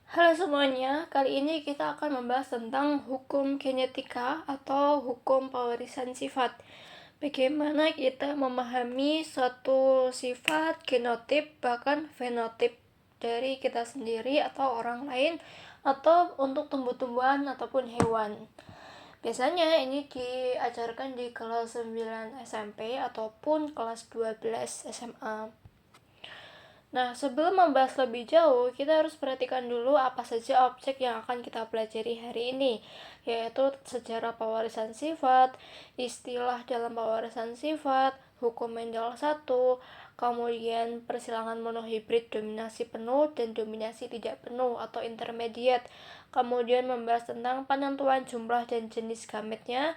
Halo semuanya, kali ini kita akan membahas tentang hukum genetika atau hukum pewarisan sifat. Bagaimana kita memahami suatu sifat, genotip, bahkan fenotip dari kita sendiri atau orang lain, atau untuk tumbuh-tumbuhan ataupun hewan. Biasanya ini diajarkan di kelas 9 SMP ataupun kelas 12 SMA. Nah, sebelum membahas lebih jauh, kita harus perhatikan dulu apa saja objek yang akan kita pelajari hari ini, yaitu sejarah pewarisan sifat, istilah dalam pewarisan sifat, hukum Mendel 1, kemudian persilangan monohibrid dominasi penuh dan dominasi tidak penuh atau intermediate, kemudian membahas tentang penentuan jumlah dan jenis gametnya,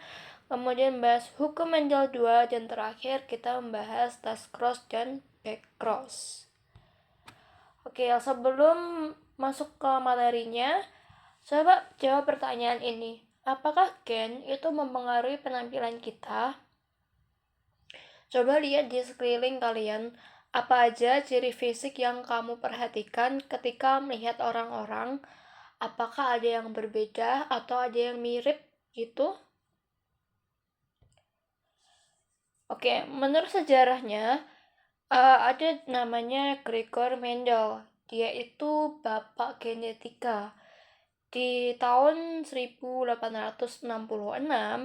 kemudian membahas hukum Mendel 2, dan terakhir kita membahas tas cross dan back cross. Oke, sebelum masuk ke materinya, coba jawab pertanyaan ini. Apakah gen itu mempengaruhi penampilan kita? Coba lihat di sekeliling kalian, apa aja ciri fisik yang kamu perhatikan ketika melihat orang-orang? Apakah ada yang berbeda atau ada yang mirip gitu? Oke, menurut sejarahnya, ada namanya Gregor Mendel. Dia itu bapak genetika. Di tahun 1866,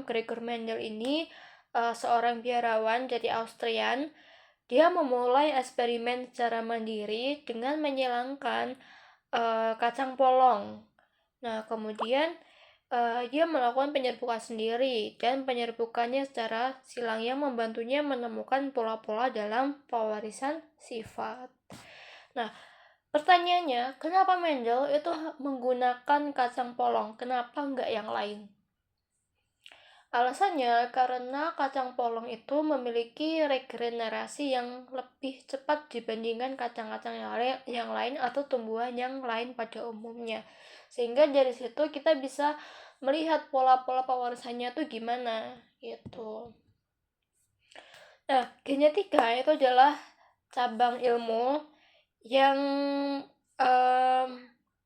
Gregor Mendel ini seorang biarawan dari Austrian. Dia memulai eksperimen secara mandiri dengan menyilangkan kacang polong. Nah, kemudian dia melakukan penyerbukan sendiri, dan penyerbukannya secara silang yang membantunya menemukan pola-pola dalam pewarisan sifat. Nah, pertanyaannya, kenapa Mendel itu menggunakan kacang polong? Kenapa enggak yang lain? Alasannya karena kacang polong itu memiliki regenerasi yang lebih cepat dibandingkan kacang-kacang yang lain atau tumbuhan yang lain pada umumnya. Sehingga dari situ kita bisa melihat pola-pola pewarisannya tuh gimana gitu. Nah, genetika itu adalah cabang ilmu yang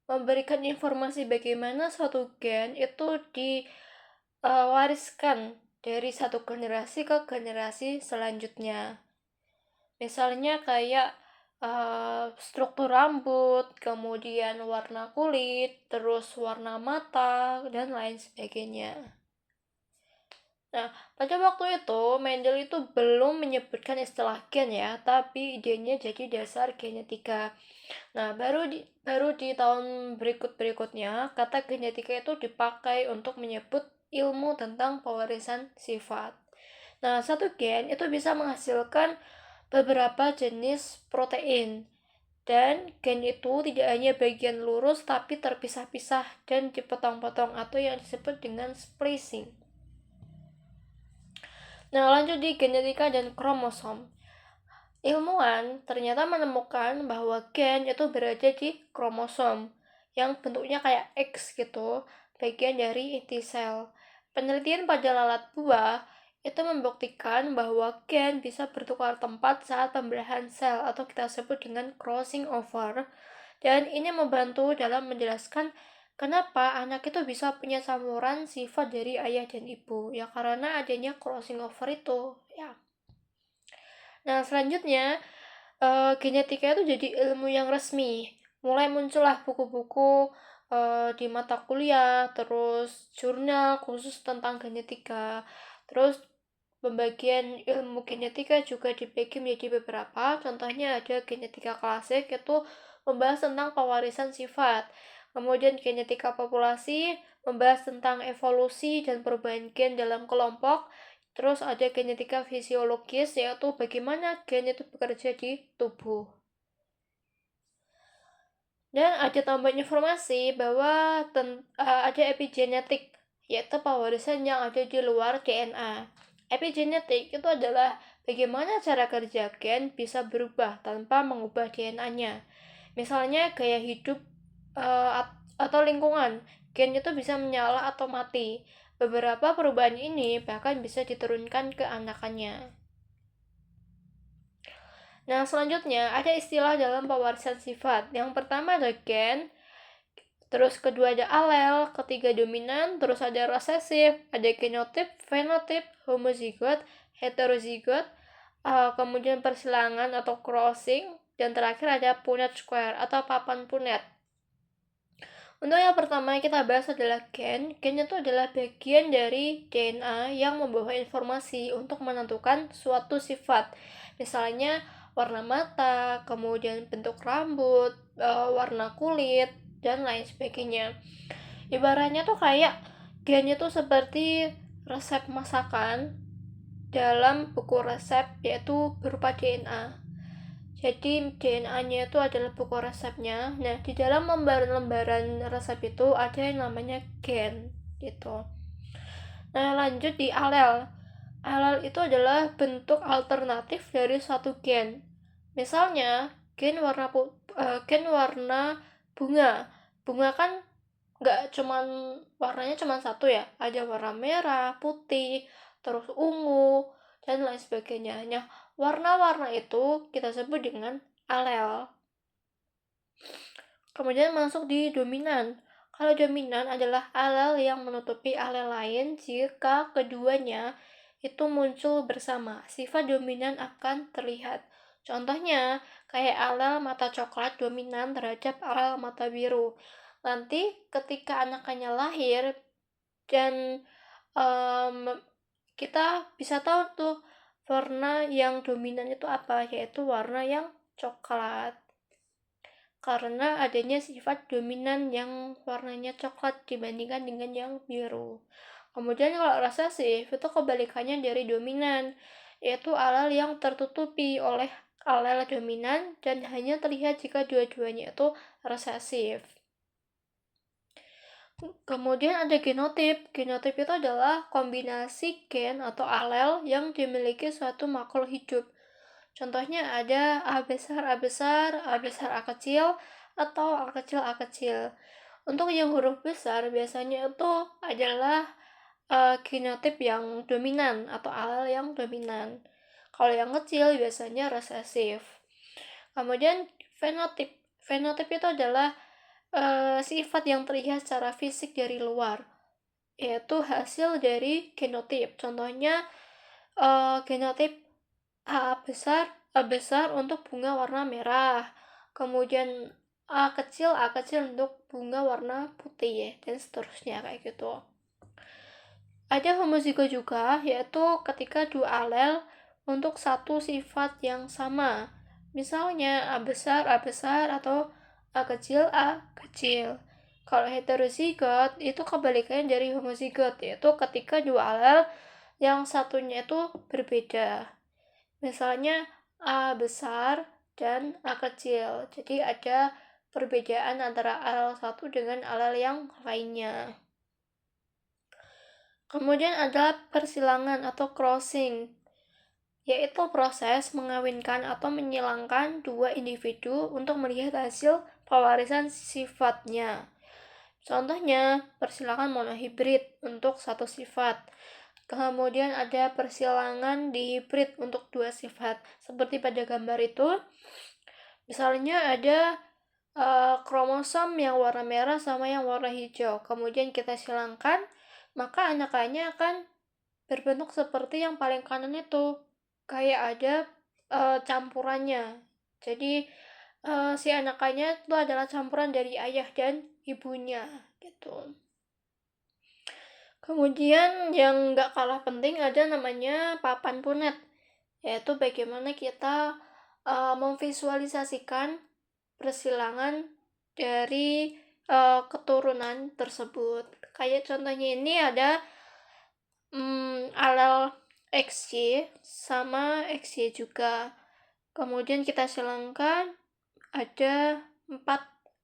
memberikan informasi bagaimana suatu gen itu diwariskan dari satu generasi ke generasi selanjutnya. Misalnya kayak struktur rambut, kemudian warna kulit, terus warna mata, dan lain sebagainya. Nah, pada waktu itu, Mendel itu belum menyebutkan istilah gen ya, tapi idenya jadi dasar genetika. Nah, baru di tahun berikutnya, kata genetika itu dipakai untuk menyebut ilmu tentang pewarisan sifat. Nah, satu gen itu bisa menghasilkan beberapa jenis protein. Dan gen itu tidak hanya bagian lurus tapi terpisah-pisah dan dipotong-potong atau yang disebut dengan splicing. Nah, lanjut di genetika dan kromosom. Ilmuwan ternyata menemukan bahwa gen itu berada di kromosom yang bentuknya kayak X gitu, bagian dari inti sel. Penelitian pada lalat buah itu membuktikan bahwa gen bisa bertukar tempat saat pembelahan sel atau kita sebut dengan crossing over. Dan ini membantu dalam menjelaskan kenapa anak itu bisa punya samuran sifat dari ayah dan ibu. Ya karena adanya crossing over itu, ya. Nah, selanjutnya genetika itu jadi ilmu yang resmi. Mulai muncullah buku-buku di mata kuliah, terus jurnal khusus tentang genetika. Terus pembagian ilmu genetika juga dibagi menjadi beberapa. Contohnya ada genetika klasik, yaitu membahas tentang pewarisan sifat. Kemudian genetika populasi membahas tentang evolusi dan perubahan gen dalam kelompok. Terus ada genetika fisiologis, yaitu bagaimana gen itu bekerja di tubuh. Dan ada tambahan informasi bahwa ada epigenetik, yaitu pewarisan yang ada di luar DNA. Epigenetik itu adalah bagaimana cara kerja gen bisa berubah tanpa mengubah DNA-nya. Misalnya gaya hidup atau lingkungan, gen itu bisa menyala atau mati. Beberapa perubahan ini bahkan bisa diturunkan ke anakannya. Nah, selanjutnya ada istilah dalam pewarisan sifat. Yang pertama ada gen. Terus kedua ada alel, ketiga dominan, terus ada resesif, ada genotip, fenotip, homozigot, heterozigot, kemudian persilangan atau crossing, dan terakhir ada Punnett square atau papan Punnett. Untuk yang pertama kita bahas adalah gen. Gen itu adalah bagian dari DNA yang membawa informasi untuk menentukan suatu sifat. Misalnya warna mata, kemudian bentuk rambut, warna kulit, dan lain sebagainya. Ibaratnya tuh kayak gen itu seperti resep masakan dalam buku resep, yaitu berupa DNA. Jadi DNA-nya itu adalah buku resepnya. Nah, di dalam lembaran-lembaran resep itu ada yang namanya gen gitu. Nah, lanjut di alel. Alel itu adalah bentuk alternatif dari suatu gen. Misalnya, gen warna bunga. Bunga kan nggak cuman warnanya cuma satu ya. Ada warna merah, putih, terus ungu, dan lain sebagainya. Nah, warna-warna itu kita sebut dengan alel. Kemudian masuk di dominan. Kalau dominan adalah alel yang menutupi alel lain jika keduanya itu muncul bersama. Sifat dominan akan terlihat. Contohnya, kayak alel mata coklat dominan terhadap alel mata biru. Nanti ketika anaknya lahir dan kita bisa tahu tuh warna yang dominan itu apa, yaitu warna yang coklat, karena adanya sifat dominan yang warnanya coklat dibandingkan dengan yang biru. Kemudian kalau resesif itu kebalikannya dari dominan, yaitu alel yang tertutupi oleh alel dominan dan hanya terlihat jika dua-duanya itu resesif. Kemudian ada genotip. Genotip itu adalah kombinasi gen atau alel yang dimiliki suatu makhluk hidup. Contohnya ada A besar, A besar, A besar, A kecil, atau A kecil, A kecil. Untuk yang huruf besar biasanya itu adalah genotip yang dominan atau alel yang dominan. Kalau yang kecil biasanya resesif. Kemudian fenotip. Fenotip itu adalah sifat yang terlihat secara fisik dari luar, yaitu hasil dari genotip. Contohnya genotip A besar untuk bunga warna merah, kemudian A kecil untuk bunga warna putih ya, dan seterusnya kayak gitu. Ada homozigot juga, yaitu ketika dua alel untuk satu sifat yang sama. Misalnya A besar atau A kecil. Kalau heterozigot itu kebalikannya dari homozigot, yaitu ketika dua alel yang satunya itu berbeda. Misalnya A besar dan A kecil. Jadi ada perbedaan antara alel satu dengan alel yang lainnya. Kemudian ada persilangan atau crossing, yaitu proses mengawinkan atau menyilangkan dua individu untuk melihat hasil pewarisan sifatnya. Contohnya, persilangan monohibrid untuk satu sifat. Kemudian ada persilangan dihibrid untuk dua sifat. Seperti pada gambar itu, misalnya ada kromosom yang warna merah sama yang warna hijau. Kemudian kita silangkan, maka anakannya akan berbentuk seperti yang paling kanan itu. Kayak ada campurannya. Jadi si anakannya itu adalah campuran dari ayah dan ibunya gitu. Kemudian yang gak kalah penting ada namanya papan Punnett, yaitu bagaimana kita memvisualisasikan persilangan dari keturunan tersebut. Kayak contohnya ini ada alel XY sama XY juga. Kemudian kita silangkan, ada 4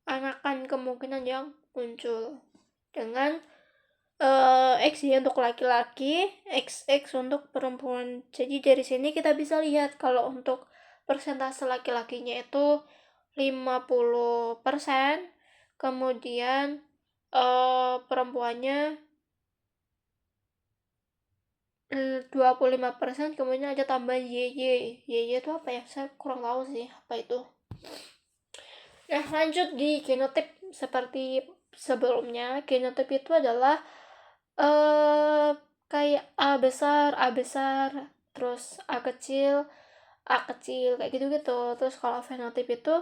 anakan kemungkinan yang muncul dengan XY untuk laki-laki, XX untuk perempuan. Jadi dari sini kita bisa lihat kalau untuk persentase laki-lakinya itu 50%, kemudian perempuannya 25%, kemudian ada tambahan YY itu apa ya, saya kurang tahu sih apa itu. Nah, lanjut di genotip. seperti sebelumnya, genotip itu adalah kayak A besar, terus A kecil, kayak gitu-gitu. Terus kalau fenotip itu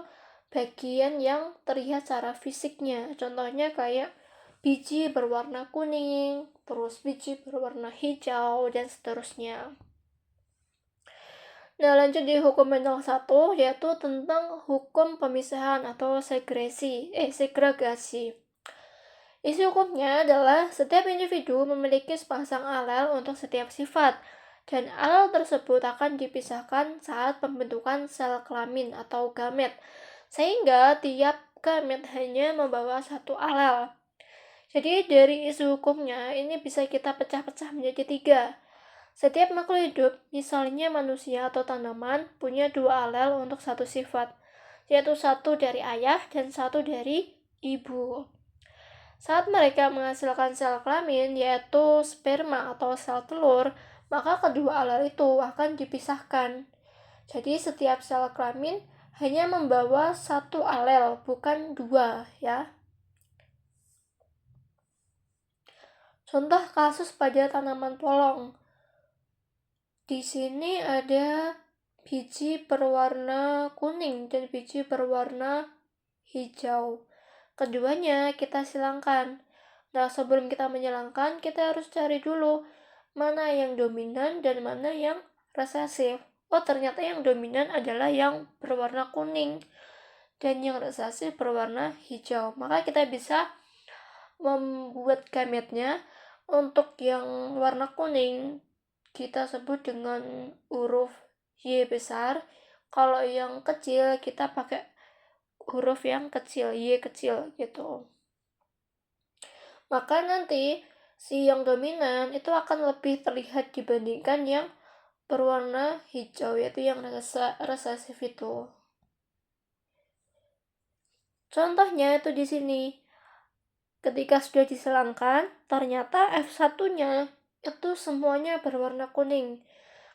bagian yang terlihat secara fisiknya. Contohnya kayak biji berwarna kuning, terus biji berwarna hijau, dan seterusnya. Nah, lanjut di hukum mental 1, yaitu tentang hukum pemisahan atau segregasi. Isi hukumnya adalah setiap individu memiliki sepasang alel untuk setiap sifat, dan alel tersebut akan dipisahkan saat pembentukan sel kelamin atau gamet, sehingga tiap gamet hanya membawa satu alel. Jadi dari isu hukumnya ini bisa kita pecah-pecah menjadi 3. Setiap makhluk hidup, misalnya manusia atau tanaman, punya 2 alel untuk satu sifat, yaitu satu dari ayah dan satu dari ibu. Saat mereka menghasilkan sel kelamin, yaitu sperma atau sel telur, maka kedua alel itu akan dipisahkan. Jadi setiap sel kelamin hanya membawa satu alel, bukan 2, ya. Contoh kasus pada tanaman polong. Di sini ada biji berwarna kuning dan biji berwarna hijau. Keduanya kita silangkan. Nah, sebelum kita menyilangkan, kita harus cari dulu mana yang dominan dan mana yang resesif. Oh, ternyata yang dominan adalah yang berwarna kuning dan yang resesif berwarna hijau. Maka kita bisa membuat gametnya. Untuk yang warna kuning kita sebut dengan huruf Y besar. Kalau yang kecil kita pakai huruf yang kecil, Y kecil gitu. Maka nanti si yang dominan itu akan lebih terlihat dibandingkan yang berwarna hijau, yaitu yang resesif itu. Contohnya itu di sini. Ketika sudah disilangkan, ternyata F1-nya itu semuanya berwarna kuning.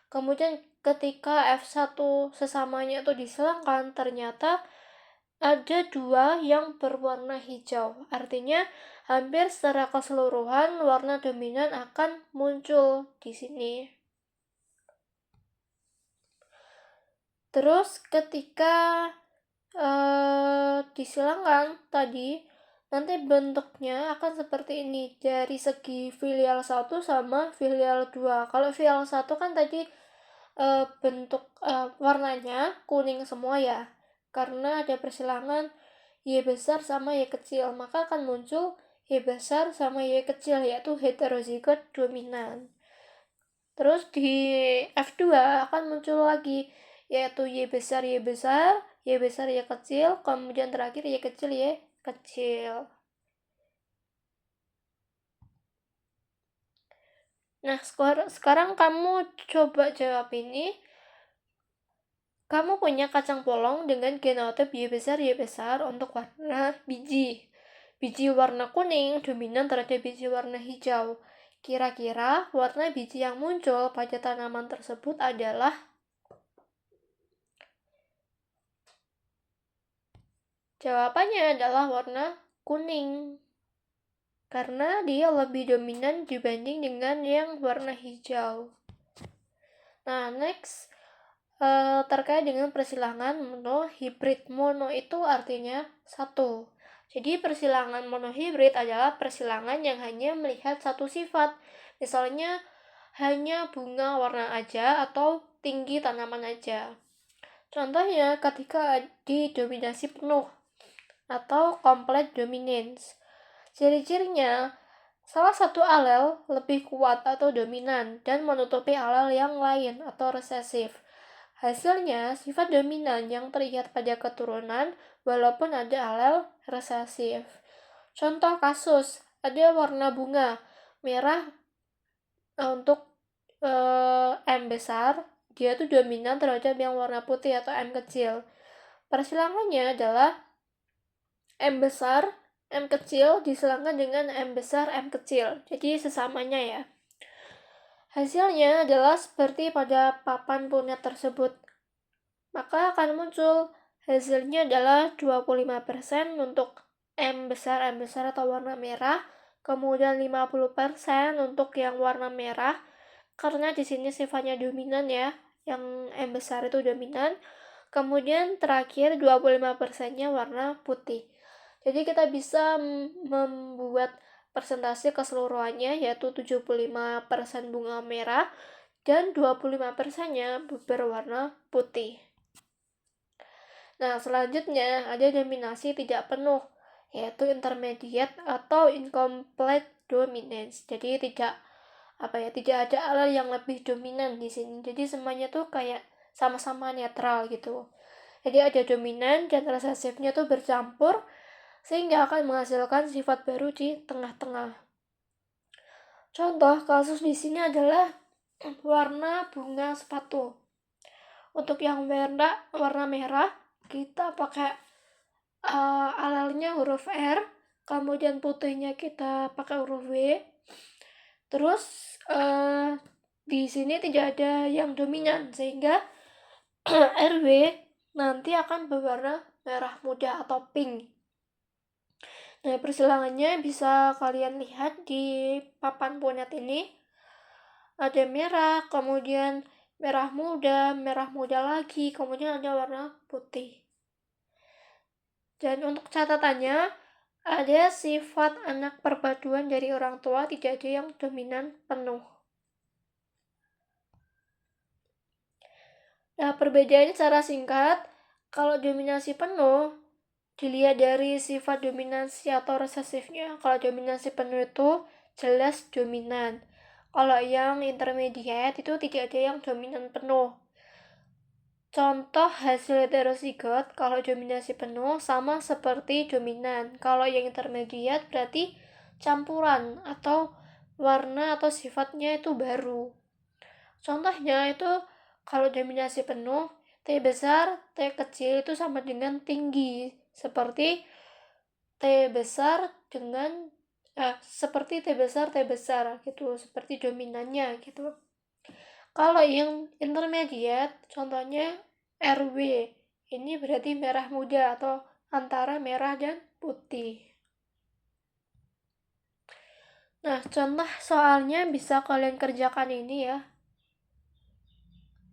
Kemudian ketika F1 sesamanya itu disilangkan, ternyata ada 2 yang berwarna hijau. Artinya hampir secara keseluruhan warna dominan akan muncul di sini. Terus ketika disilangkan tadi, nanti bentuknya akan seperti ini dari segi filial 1 sama filial 2. Kalau filial 1 kan tadi bentuk warnanya kuning semua ya, karena ada persilangan Y besar sama Y kecil, maka akan muncul Y besar sama Y kecil, yaitu heterozigot dominan. Terus di F2 akan muncul lagi, yaitu Y besar, Y besar, Y besar, Y kecil, kemudian terakhir Y kecil, Y kecil. Nah, sekarang kamu coba jawab ini. Kamu punya kacang polong dengan genotip Y besar untuk warna biji. Biji warna kuning dominan terhadap biji warna hijau. Kira-kira warna biji yang muncul pada tanaman tersebut adalah? Jawabannya adalah warna kuning. Karena dia lebih dominan dibanding dengan yang warna hijau. Nah, next. Terkait dengan persilangan monohibrid. Mono itu artinya satu. Jadi persilangan monohibrid adalah persilangan yang hanya melihat satu sifat. Misalnya hanya bunga warna aja atau tinggi tanaman aja. Contohnya ketika didominasi penuh atau complete dominance. Ciri-cirinya, salah satu alel lebih kuat atau dominan dan menutupi alel yang lain atau resesif. Hasilnya, sifat dominan yang terlihat pada keturunan walaupun ada alel resesif. Contoh kasus, ada warna bunga merah untuk M besar, dia tuh dominan terhadap yang warna putih atau M kecil. Persilangannya adalah M besar, M kecil disilangkan dengan M besar, M kecil. Jadi sesamanya ya. Hasilnya adalah seperti pada papan punet tersebut. Maka akan muncul hasilnya adalah 25% untuk M besar atau warna merah, kemudian 50% untuk yang warna merah, karena di sini sifatnya dominan ya, yang M besar itu dominan. Kemudian terakhir 25%-nya warna putih. Jadi kita bisa membuat persentase keseluruhannya, yaitu 75% bunga merah dan 25%-nya berwarna putih. Nah, selanjutnya ada dominasi tidak penuh, yaitu intermediate atau incomplete dominance. Jadi tidak ada alel yang lebih dominan di sini. Jadi semuanya tuh kayak sama-sama netral gitu. Jadi ada dominan dan resesifnya tuh bercampur sehingga akan menghasilkan sifat baru di tengah-tengah. Contoh kasus di sini adalah warna bunga sepatu. Untuk yang warna merah, kita pakai alelnya huruf R, kemudian putihnya kita pakai huruf W. Terus di sini tidak ada yang dominan sehingga RW nanti akan berwarna merah muda atau pink. Nah, persilangannya bisa kalian lihat di papan punyat ini. Ada merah, kemudian merah muda lagi, kemudian ada warna putih. Dan untuk catatannya, ada sifat anak perpaduan dari orang tua tidak ada yang dominan penuh. Nah, perbedaannya secara singkat, kalau dominasi penuh, dilihat dari sifat dominasi atau resesifnya. Kalau dominasi penuh itu jelas dominan. Kalau yang intermediate itu tidak ada yang dominan penuh. Contoh hasil heterozigot kalau dominasi penuh sama seperti dominan. Kalau yang intermediate berarti campuran atau warna atau sifatnya itu baru. Contohnya itu kalau dominasi penuh, T besar, T kecil itu sama dengan tinggi. Seperti T besar dengan seperti T besar gitu, seperti dominannya gitu. Kalau yang intermediate, contohnya RW, ini berarti merah muda atau antara merah dan putih. Nah, contoh soalnya bisa kalian kerjakan ini ya.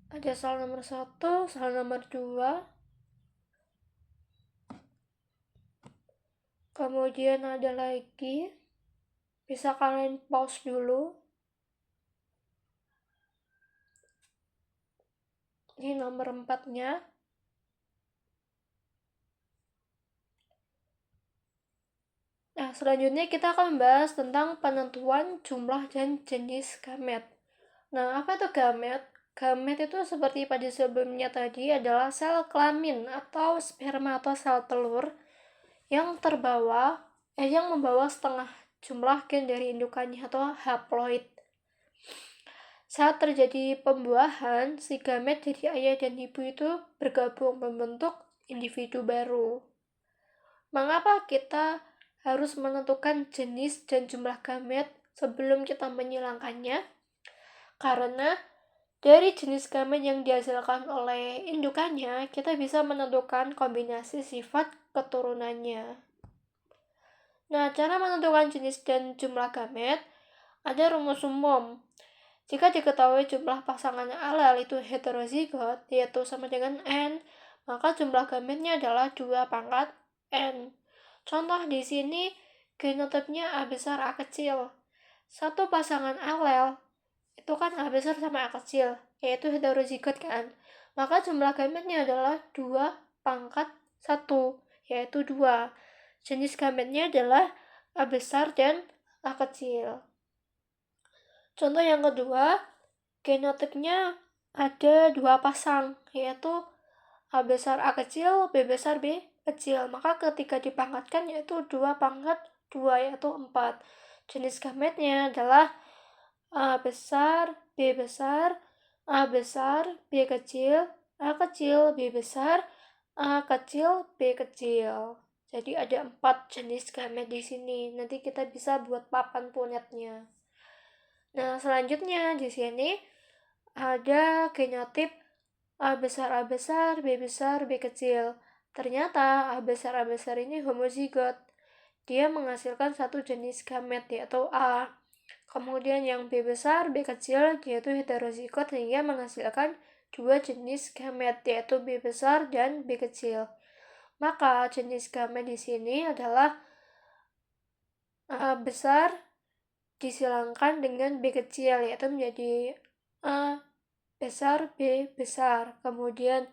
Ada soal nomor 1, soal nomor 2. Kemudian ada lagi. Bisa kalian pause dulu. Ini nomor 4-nya. Nah, selanjutnya kita akan membahas tentang penentuan jumlah dan jenis gamet. Nah, apa itu gamet? Gamet itu seperti pada sebelumnya tadi adalah sel kelamin atau sperma atau sel telur yang membawa setengah jumlah gen dari indukannya atau haploid. Saat terjadi pembuahan, si gamet dari ayah dan ibu itu bergabung membentuk individu baru. Mengapa kita harus menentukan jenis dan jumlah gamet sebelum kita menyilangkannya? Karena dari jenis gamet yang dihasilkan oleh indukannya, kita bisa menentukan kombinasi sifat keturunannya. Nah, cara menentukan jenis dan jumlah gamet ada rumus umum. Jika diketahui jumlah pasangan alel itu heterozigot, yaitu sama dengan N, maka jumlah gametnya adalah 2 pangkat N. Contoh di sini, genotipnya A besar A kecil. Satu pasangan alel, itu kan A besar sama A kecil, yaitu heterozigot kan. Maka jumlah gametnya adalah 2 pangkat 1, yaitu 2. Jenis gametnya adalah A besar dan A kecil. Contoh yang kedua, genotipnya ada 2 pasang, yaitu A besar A kecil, B besar B kecil. Maka ketika dipangkatkan yaitu 2 pangkat 2, yaitu 4. Jenis gametnya adalah A besar, B besar, A besar, B kecil, A kecil, B besar, A kecil, B kecil. Jadi ada 4 jenis gamet di sini. Nanti kita bisa buat papan punyatnya. Nah, selanjutnya di sini ada genotip A besar, B besar, B kecil. Ternyata A besar ini homozigot. dia menghasilkan satu jenis gamet yaitu A. Kemudian yang B besar, B kecil yaitu heterozigot sehingga menghasilkan dua jenis gamet yaitu B besar dan B kecil. Maka jenis gamet di sini adalah A besar disilangkan dengan B kecil yaitu menjadi A besar, B besar. Kemudian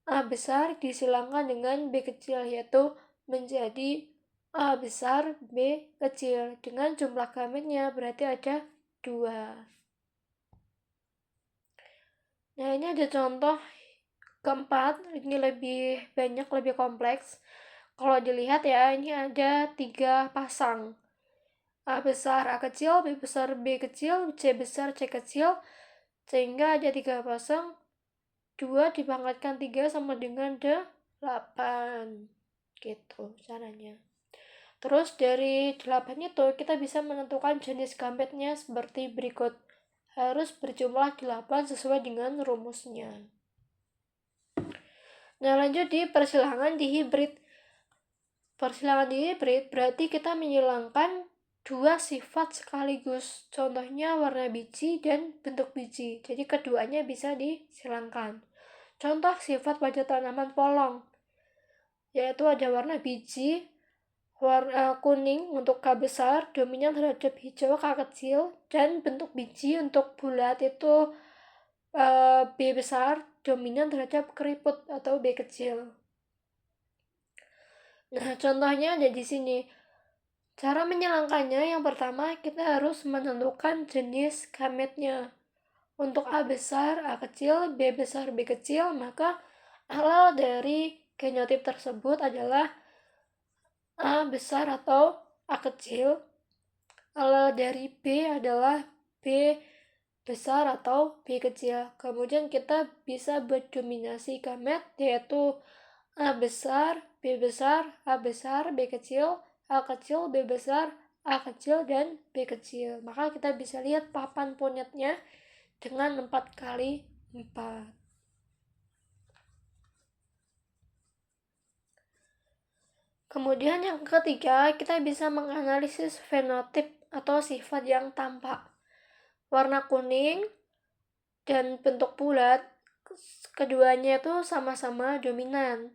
A besar disilangkan dengan B kecil yaitu menjadi A besar, B kecil. Dengan jumlah gametnya berarti ada 2. Nah, ini ada contoh keempat. Ini lebih banyak, lebih kompleks. Kalau dilihat ya, ini ada 3 pasang. A besar, A kecil, B besar, B kecil, C besar, C kecil. Sehingga ada 3 pasang. 2 dipangkatkan 3 sama dengan 8. Gitu caranya. Terus dari 8 itu kita bisa menentukan jenis gametnya seperti berikut. Harus berjumlah 8 sesuai dengan rumusnya. Nah, lanjut di persilangan di hibrid. Persilangan di hibrid berarti kita menyilangkan 2 sifat sekaligus. Contohnya warna biji dan bentuk biji. Jadi keduanya bisa disilangkan. Contoh sifat pada tanaman polong yaitu ada warna biji, warna kuning untuk K besar dominan terhadap hijau K kecil, dan bentuk biji untuk bulat itu B besar dominan terhadap keriput atau B kecil. Nah, contohnya ada di sini. Cara menyilangkannya yang pertama kita harus menentukan jenis gametnya. Untuk A besar, A kecil, B besar, B kecil, maka alal dari genotip tersebut adalah A besar atau A kecil. Alal dari B adalah B besar atau B kecil. Kemudian kita bisa berdominasi gamet yaitu A besar, B besar, A besar, B kecil, A kecil, B besar, A kecil, dan B kecil. Maka kita bisa lihat papan punyetnya dengan 4 kali 4. Kemudian yang ketiga, kita bisa menganalisis fenotip atau sifat yang tampak. Warna kuning dan bentuk bulat, keduanya itu sama-sama dominan.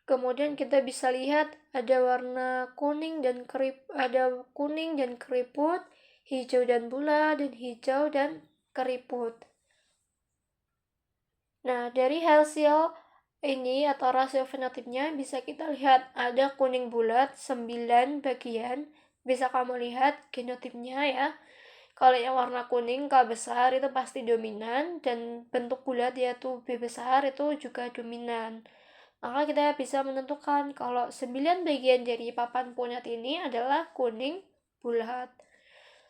Kemudian kita bisa lihat ada warna kuning dan keriput, hijau dan bulat, dan hijau dan keriput. Nah, dari hasil ini atau rasio fenotipnya bisa kita lihat ada kuning bulat 9 bagian. Bisa kamu lihat genotipnya ya. Kalau yang warna kuning K besar itu pasti dominan, dan bentuk bulat yaitu B besar itu juga dominan. Maka kita bisa menentukan kalau 9 bagian dari papan punyet ini adalah kuning bulat.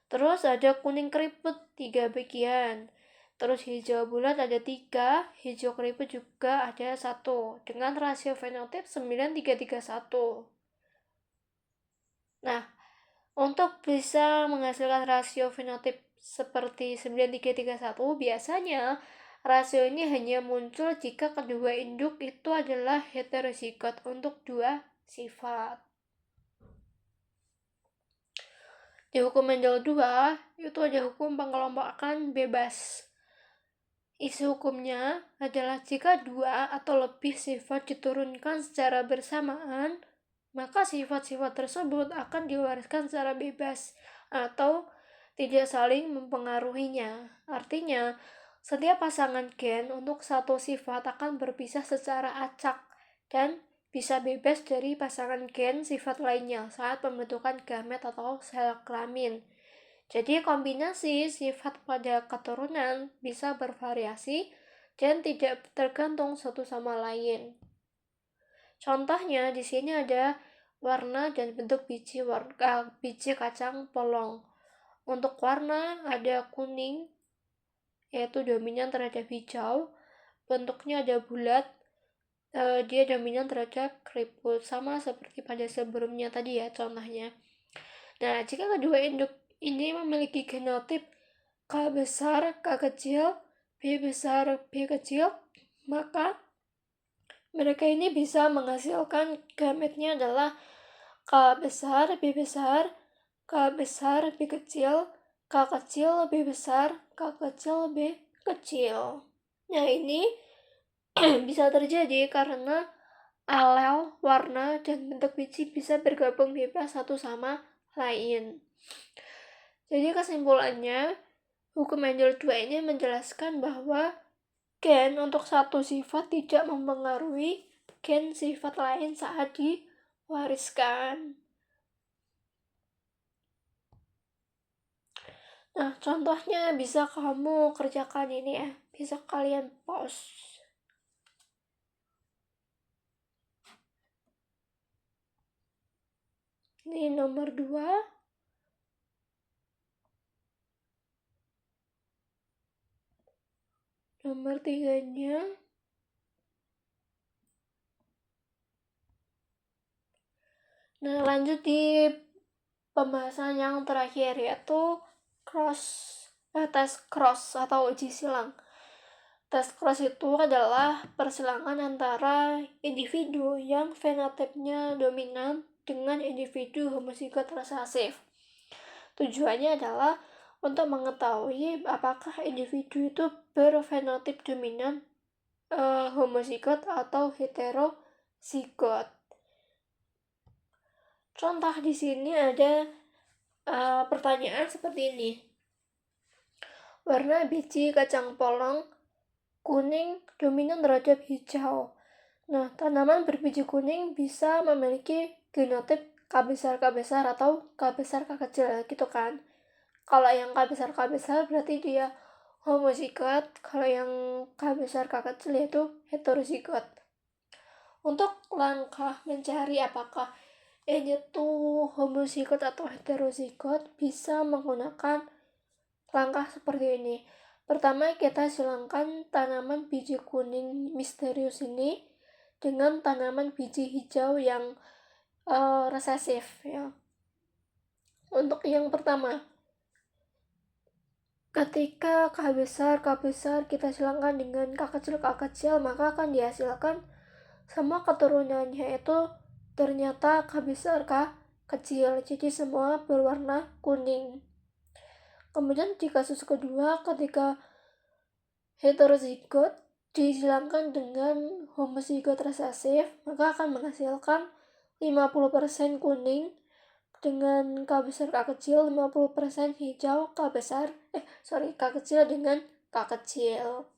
Terus ada kuning keriput 3 bagian. Terus hijau bulat ada 3, hijau keriput juga ada 1, dengan rasio fenotip 9331. Nah, untuk bisa menghasilkan rasio fenotip seperti 9331, biasanya rasio ini hanya muncul jika kedua induk itu adalah heterozigot untuk 2 sifat. Di hukum Mendel 2, itu ada hukum pengelompokan bebas. Isi hukumnya adalah jika 2 atau lebih sifat diturunkan secara bersamaan, maka sifat-sifat tersebut akan diwariskan secara bebas atau tidak saling mempengaruhinya. Artinya, setiap pasangan gen untuk satu sifat akan berpisah secara acak dan bisa bebas dari pasangan gen sifat lainnya saat pembentukan gamet atau sel kelamin. Jadi kombinasi sifat pada keturunan bisa bervariasi dan tidak tergantung satu sama lain. Contohnya di sini ada warna dan bentuk biji kacang polong. Untuk warna ada kuning yaitu dominan terhadap hijau, bentuknya ada bulat, dia dominan terhadap keriput, sama seperti pada sebelumnya tadi ya contohnya. Nah, jika kedua induk ini memiliki genotip K besar, K kecil, B besar, B kecil, maka Mereka ini bisa menghasilkan gametnya adalah K besar, B besar, K besar, B kecil, K kecil, B besar, K kecil, B kecil. Nah, ini bisa terjadi karena alel, warna, dan bentuk biji bisa bergabung bebas satu sama lain. Jadi kesimpulannya, hukum Mendel 2 ini menjelaskan bahwa gen untuk satu sifat tidak mempengaruhi gen sifat lain saat diwariskan. Nah, contohnya bisa kamu kerjakan ini ya. Bisa kalian pause. Ini nomor 2. Nomor 3-nya. Nah, lanjut di pembahasan yang terakhir, yaitu tes cross atau uji silang. Tes cross itu adalah persilangan antara individu yang fenotipnya dominan dengan individu homozigot resesif. Tujuannya adalah untuk mengetahui apakah individu itu berfenotip dominan homozigot atau heterozigot. Contoh di sini ada pertanyaan seperti ini. Warna biji kacang polong kuning dominan terhadap hijau. Nah, tanaman berbiji kuning bisa memiliki genotip K besar atau K besar K kecil gitu kan. Kalau yang K besar berarti dia homozigot, kalau yang K besar K kecil yaitu heterozigot. Untuk langkah mencari apakah ini tuh homozigot atau heterozigot bisa menggunakan langkah seperti ini. Pertama, kita silangkan tanaman biji kuning misterius ini dengan tanaman biji hijau yang resesif ya. Untuk yang pertama, ketika K besar kita silangkan dengan K kecil, maka akan dihasilkan semua keturunannya itu ternyata K besar K kecil, jadi semua berwarna kuning. Kemudian di kasus kedua, ketika heterozigot disilangkan dengan homozigot resesif, maka akan menghasilkan 50% kuning dengan K besar K kecil, 50% hijau K kecil dengan K kecil.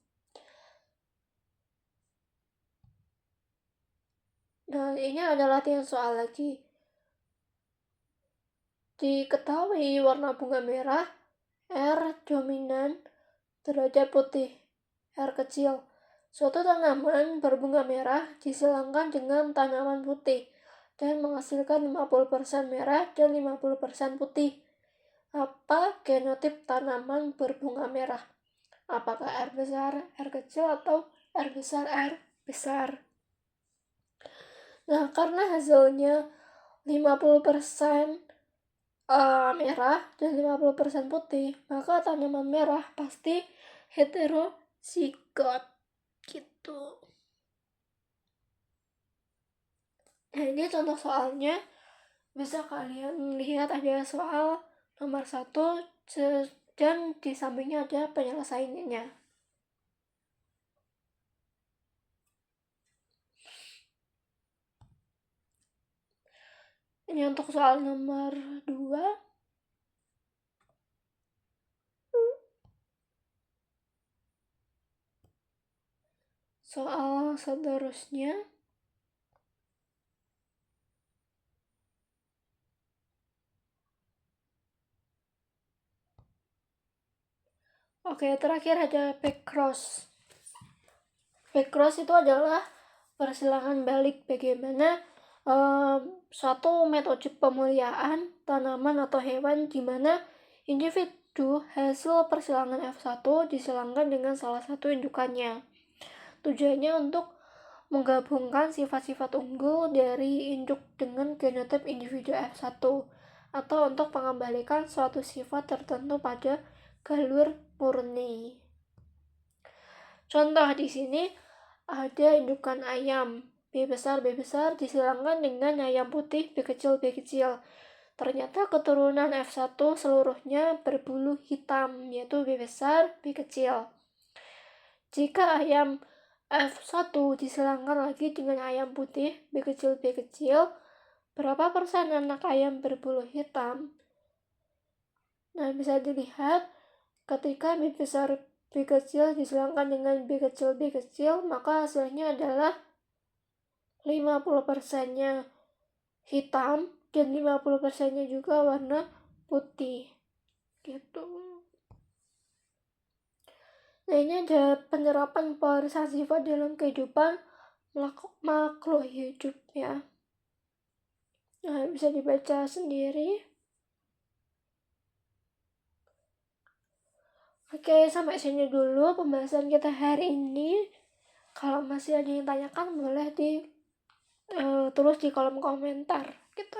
Nah, ini ada latihan soal lagi. Diketahui warna bunga merah R dominan terhadap putih R kecil. Suatu tanaman berbunga merah disilangkan dengan tanaman putih dan menghasilkan 50% merah dan 50% putih. Apa genotip tanaman berbunga merah? Apakah R besar, R kecil, atau R besar, R besar? Nah, karena hasilnya 50% merah dan 50% putih, maka tanaman merah pasti heterozigot gitu. Nah, ini contoh soalnya. Bisa kalian lihat ada soal nomor 1 dan di sampingnya ada penyelesaiannya. Ini untuk soal nomor 2. Soal seterusnya. Oke, terakhir ada backcross. Backcross itu adalah persilangan balik bagaimana suatu metode pemuliaan tanaman atau hewan di mana individu hasil persilangan F1 disilangkan dengan salah satu indukannya. Tujuannya untuk menggabungkan sifat-sifat unggul dari induk dengan genotip individu F1 atau untuk mengembalikan suatu sifat tertentu pada galur murni. Contoh di sini ada indukan ayam. B besar disilangkan dengan ayam putih B kecil. Ternyata keturunan F1 seluruhnya berbulu hitam, yaitu B besar, B kecil. Jika ayam F1 disilangkan lagi dengan ayam putih B kecil, berapa persen anak ayam berbulu hitam? Nah, bisa dilihat ketika B besar, B kecil disilangkan dengan B kecil, maka hasilnya adalah 50%-nya hitam dan 50%-nya juga warna putih. Gitu. Nah, ini ada penerapan polarisasi sifat dalam kehidupan makhluk hidup ya. Nah, bisa dibaca sendiri. Oke, sampai sini dulu pembahasan kita hari ini. Kalau masih ada yang tanyakan boleh tulis di kolom komentar gitu